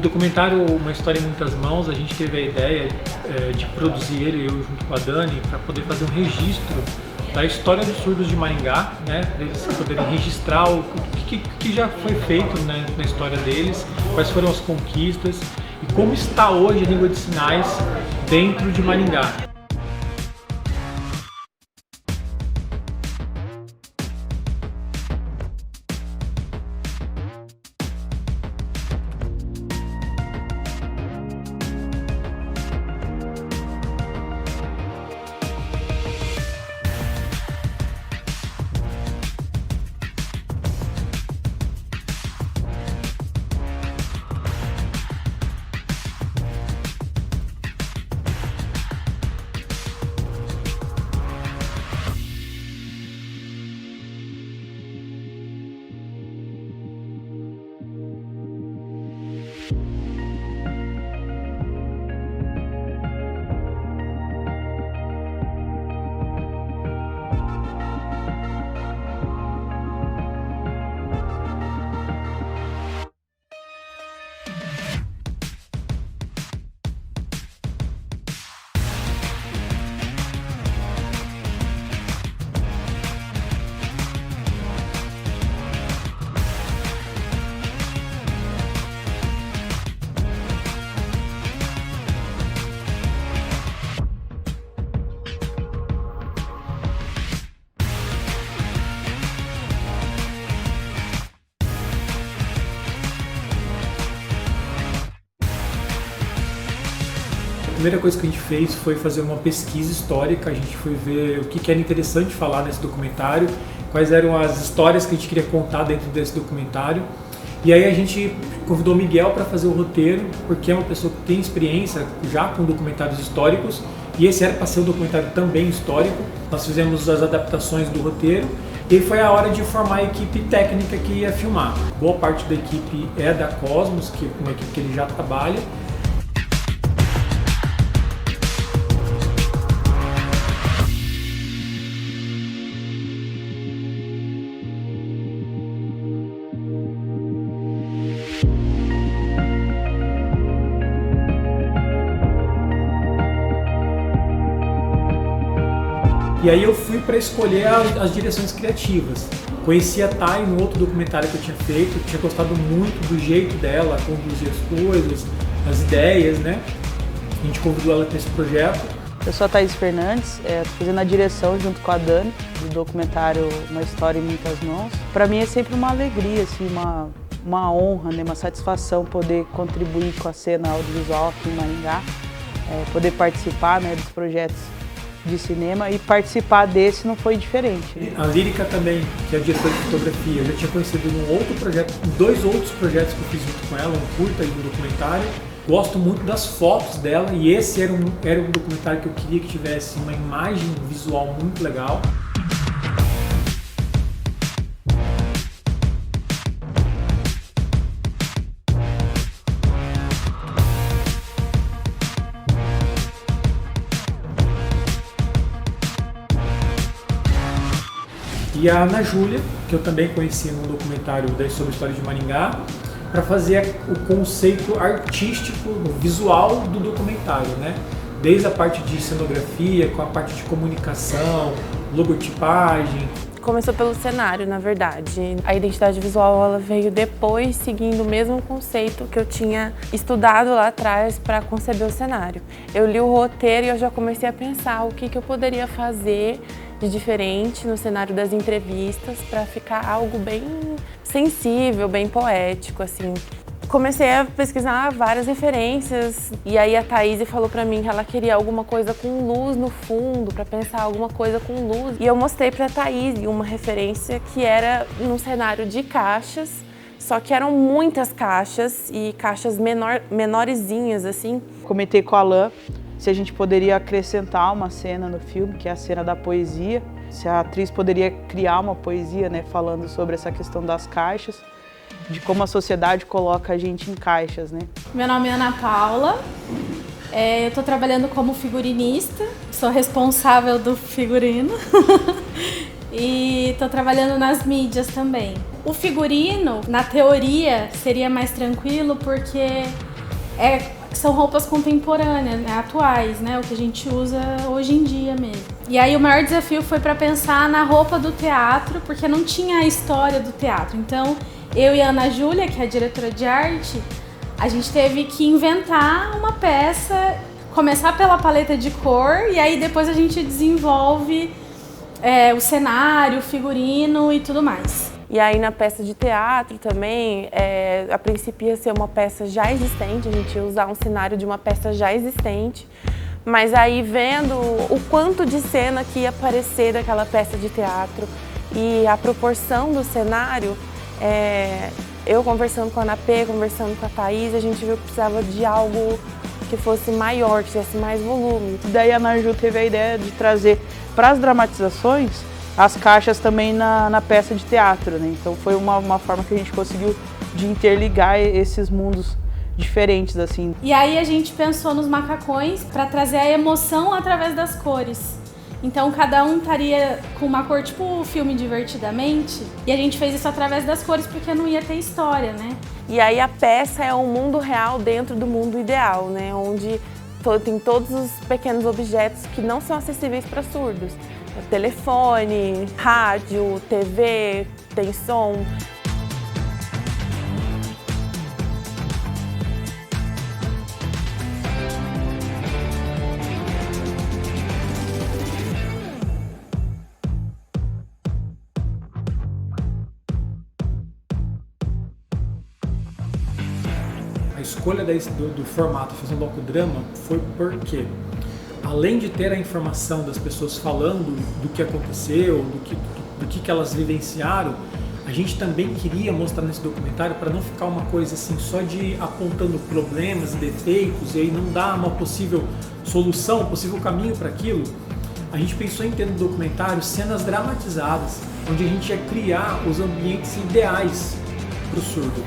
documentário Uma História em Muitas Mãos, a gente teve a ideia de produzir ele, eu junto com a Dani, para poder fazer um registro da história dos surdos de Maringá, né, para eles poderem registrar o que já foi feito, né, na história deles, quais foram as conquistas e como está hoje a língua de sinais dentro de Maringá. A primeira coisa que a gente fez foi fazer uma pesquisa histórica, a gente foi ver o que era interessante falar nesse documentário, quais eram as histórias que a gente queria contar dentro desse documentário. E aí a gente convidou o Miguel para fazer o roteiro, porque é uma pessoa que tem experiência já com documentários históricos, e esse era para ser um documentário também histórico. Nós fizemos as adaptações do roteiro, e foi a hora de formar a equipe técnica que ia filmar. Boa parte da equipe é da Cosmos, que é uma equipe que ele já trabalha. E aí eu fui para escolher as direções criativas. Conheci a Thay no outro documentário que eu tinha feito, tinha gostado muito do jeito dela conduzir as coisas, as ideias, né? A gente convidou ela para esse projeto. Eu sou a Thaís Fernandes, estou fazendo a direção junto com a Dani, do documentário Uma História em Muitas Mãos. Para mim é sempre uma alegria, assim, uma honra, né? Uma satisfação poder contribuir com a cena audiovisual aqui em Maringá, poder participar, né, dos projetos de cinema, e participar desse não foi diferente. A Lírica também, que é a diretora de fotografia, eu já tinha conhecido num outro projeto, dois outros projetos que eu fiz junto com ela, um curta e um documentário. Gosto muito das fotos dela e esse era um documentário que eu queria que tivesse uma imagem visual muito legal. E a Ana Júlia, que eu também conheci num documentário sobre a história de Maringá, para fazer o conceito artístico, visual do documentário, né? Desde a parte de cenografia, com a parte de comunicação, logotipagem. Começou pelo cenário, na verdade. A identidade visual ela veio depois, seguindo o mesmo conceito que eu tinha estudado lá atrás para conceber o cenário. Eu li o roteiro e eu já comecei a pensar o que eu poderia fazer de diferente no cenário das entrevistas para ficar algo bem sensível, bem poético, assim. Comecei a pesquisar várias referências e aí a Thaís falou pra mim que ela queria alguma coisa com luz no fundo, pra pensar alguma coisa com luz. E eu mostrei pra Thaís uma referência que era num cenário de caixas, só que eram muitas caixas e caixas menorzinhas, assim. Comentei com a Alain se a gente poderia acrescentar uma cena no filme, que é a cena da poesia, se a atriz poderia criar uma poesia, né, falando sobre essa questão das caixas, de como a sociedade coloca a gente em caixas, né? Meu nome é Ana Paula, eu estou trabalhando como figurinista, sou responsável do figurino e estou trabalhando nas mídias também. O figurino, na teoria, seria mais tranquilo porque são roupas contemporâneas, né, atuais, né, o que a gente usa hoje em dia mesmo. E aí o maior desafio foi para pensar na roupa do teatro, porque não tinha a história do teatro. Então, eu e a Ana Júlia, que é a diretora de arte, a gente teve que inventar uma peça, começar pela paleta de cor, e aí depois a gente desenvolve o cenário, o figurino e tudo mais. E aí na peça de teatro também, a princípio ia ser uma peça já existente, a gente ia usar um cenário de uma peça já existente, mas aí vendo o quanto de cena que ia aparecer daquela peça de teatro e a proporção do cenário, eu conversando com a Ana P, conversando com a Thaís, a gente viu que precisava de algo que fosse maior, que tivesse mais volume. Daí a Ana Ju teve a ideia de trazer para as dramatizações as caixas também na peça de teatro, né? Então foi uma forma que a gente conseguiu de interligar esses mundos diferentes, assim. E aí a gente pensou nos macacões para trazer a emoção através das cores. Então cada um estaria com uma cor tipo o filme Divertidamente, e a gente fez isso através das cores porque não ia ter história, né? E aí a peça é um mundo real dentro do mundo ideal, né? Onde tem todos os pequenos objetos que não são acessíveis para surdos. Telefone, rádio, TV, tem som. A escolha do formato fazer um docudrama foi porque, além de ter a informação das pessoas falando do que aconteceu, do que elas vivenciaram, a gente também queria mostrar nesse documentário, para não ficar uma coisa assim só de apontando problemas e defeitos e aí não dar uma possível solução, um possível caminho para aquilo. A gente pensou em ter no documentário cenas dramatizadas, onde a gente ia criar os ambientes ideais para o surdo.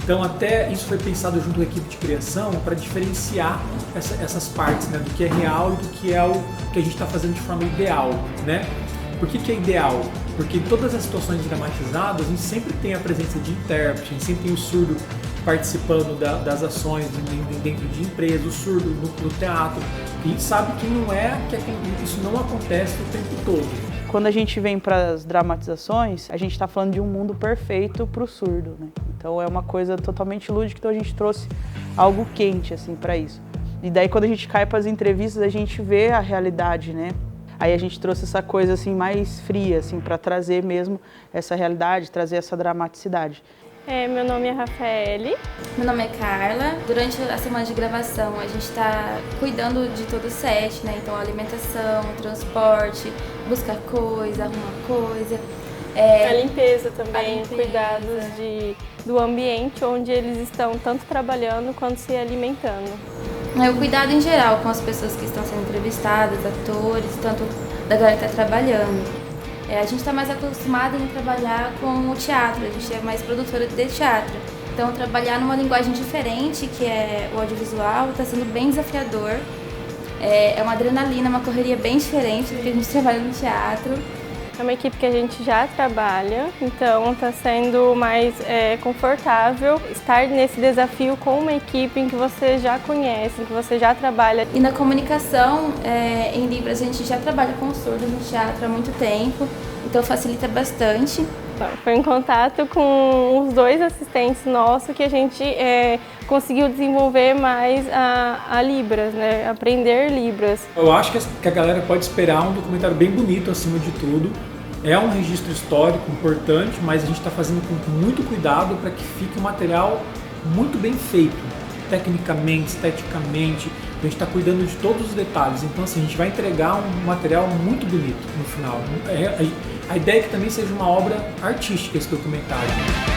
Então até isso foi pensado junto com a equipe de criação para diferenciar essas partes, né, do que é real e do que é o que a gente está fazendo de forma ideal, né? Por que é ideal? Porque em todas as situações dramatizadas a gente sempre tem a presença de intérprete, a gente sempre tem o surdo participando das ações dentro de empresa, o surdo no teatro. E a gente sabe que isso não acontece o tempo todo. Quando a gente vem para as dramatizações, a gente está falando de um mundo perfeito para o surdo, né? Então é uma coisa totalmente lúdica, então a gente trouxe algo quente assim para isso. E daí quando a gente cai para as entrevistas, a gente vê a realidade, né? Aí a gente trouxe essa coisa assim mais fria assim para trazer mesmo essa realidade, trazer essa dramaticidade. Meu nome é Rafaele. Meu nome é Carla. Durante a semana de gravação a gente está cuidando de todo o set, né? Então alimentação, transporte, buscar coisa, arrumar coisa. A limpeza também, cuidados do ambiente onde eles estão tanto trabalhando quanto se alimentando. O cuidado em geral com as pessoas que estão sendo entrevistadas, atores, tanto da galera que está trabalhando. A gente está mais acostumado em trabalhar com o teatro, a gente é mais produtora de teatro. Então trabalhar numa linguagem diferente, que é o audiovisual, está sendo bem desafiador. É uma adrenalina, uma correria bem diferente do que a gente trabalha no teatro. É uma equipe que a gente já trabalha, então está sendo mais confortável estar nesse desafio com uma equipe em que você já conhece, em que você já trabalha. E na comunicação, em Libras, a gente já trabalha com surdos no teatro há muito tempo, então facilita bastante. Foi em contato com os dois assistentes nossos que a gente conseguiu desenvolver mais a Libras, né? Aprender Libras. Eu acho que a galera pode esperar um documentário bem bonito acima de tudo. É um registro histórico importante, mas a gente está fazendo com muito cuidado para que fique um material muito bem feito, tecnicamente, esteticamente. A gente está cuidando de todos os detalhes. Então assim, a gente vai entregar um material muito bonito no final. A ideia é que também seja uma obra artística esse documentário.